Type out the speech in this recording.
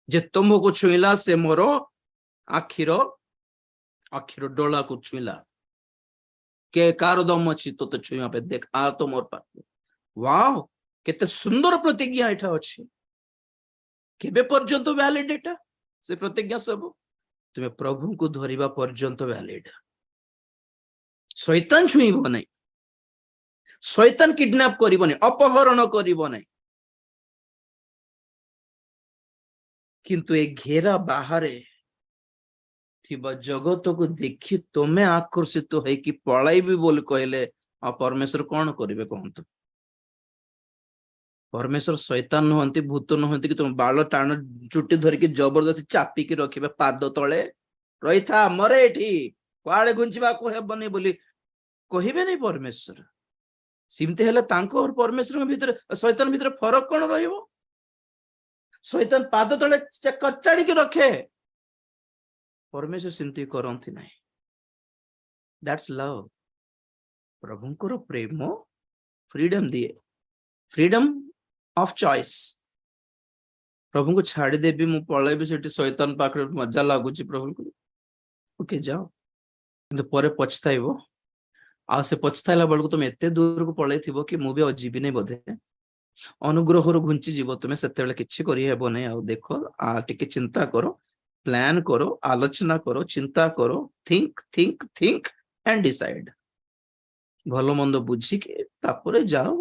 ଯେ ତୁମକୁ ଛୁଇଁଲା ସେ ମୋର ଆଖିର ଡୋଳାକୁ ଛୁଇଁଲା। କାର ଦମ ଅଛି ତୋତେ ଛୁଇଁବା ପାଇଁ? ଦେଖ ଆ ତ ମୋର ପାଖରେ। ୱାଓ, କେତେ ସୁନ୍ଦର ପ୍ରତିଜ୍ଞା ଏଇଟା ଅଛି। କେବେ ପର୍ଯ୍ୟନ୍ତ ଭ୍ୟାଲିଡ ଏଟା? ସେ ପ୍ରତିଜ୍ଞା ସବୁ ତୁମେ ପ୍ରଭୁଙ୍କୁ ଧରିବା ପର୍ଯ୍ୟନ୍ତ ଭ୍ୟାଲିଡ। ଶୈତାନ ଛୁଇଁବ ନାହିଁ, ଶୈତାନ କିଡନାପ କରିବନି, ଅପହରଣ କରିବ ନାହିଁ। କିନ୍ତୁ ଏ ଘେରା ବାହାରେ ଥିବା ଜଗତକୁ ଦେଖି ତୁମେ ଆକର୍ଷିତ ହେଇକି ପଳାଇବି ବୋଲି କହିଲେ ଆଉ ପରମେଶ୍ୱର କଣ କରିବେ କହନ୍ତୁ? ପରମେଶ୍ୱର ଶୈତାନ ନୁହନ୍ତି, ଭୂତ ନୁହନ୍ତି କି ତୁମ ବାଳ ଟାଣ ଚୁଟି ଧରିକି ଜବରଦସ୍ତି ଚାପିକି ରଖିବେ ପାଦ ତଳେ, ରହିଥା ମରେ ଏଠି, କୁଆଡେ ଘୁଞ୍ଚିବାକୁ ହେବନି ବୋଲି କହିବେନି ପରମେଶ୍ୱର। ସେମିତି ହେଲେ ତାଙ୍କ ପରମେଶ୍ୱରଙ୍କ ଭିତରେ ଶୈତାନ ଭିତରେ ଫରକ କଣ ରହିବ? ଶୈତାନ ପାଦ ତଳେ କଚାଡିକି ରଖେ, ପରମେଶ୍ୱର ସେମିତି କରନ୍ତି ନାହିଁ। That's love. ପ୍ରଭୁଙ୍କର ପ୍ରେମ ଫ୍ରିଡମ ଦିଏ, ଫ୍ରିଡମ ଅଫ ଚଏସ। ପ୍ରଭୁଙ୍କୁ ଛାଡିଦେବି, ମୁଁ ପଳେଇବି ସେଠି ଶୈତାନ ପାଖରେ, ମଜା ଲାଗୁଛି ପ୍ରଭୁଙ୍କୁ, ଓକେ ଯାଅ, କିନ୍ତୁ ପରେ ପଛତାଇବ। ଆଉ ସେ ପଛତାଇଲା ବେଳକୁ ତୁମେ ଏତେ ଦୂରକୁ ପଳେଇଥିବ କି ମୁଁ ବି ଆଉ ଯିବିନି ବୋଧେ। ଅନୁଗ୍ରହରୁ ଘୁଞ୍ଚି ଯିବ ତୁମେ, ସେତେବେଳେ କିଛି କରିହେବ ନାହିଁ। ଆଉ ଦେଖ, ଟିକେ ଚିନ୍ତା କର, ପ୍ଲାନ କର, ଆଲୋଚନା କର, ଚିନ୍ତା କର, ଥିଙ୍କ ଆଣ୍ଡ ଡିସାଇଡ। ଭଲ ମନ୍ଦ ବୁଝିକି ତାପରେ ଯାଅ।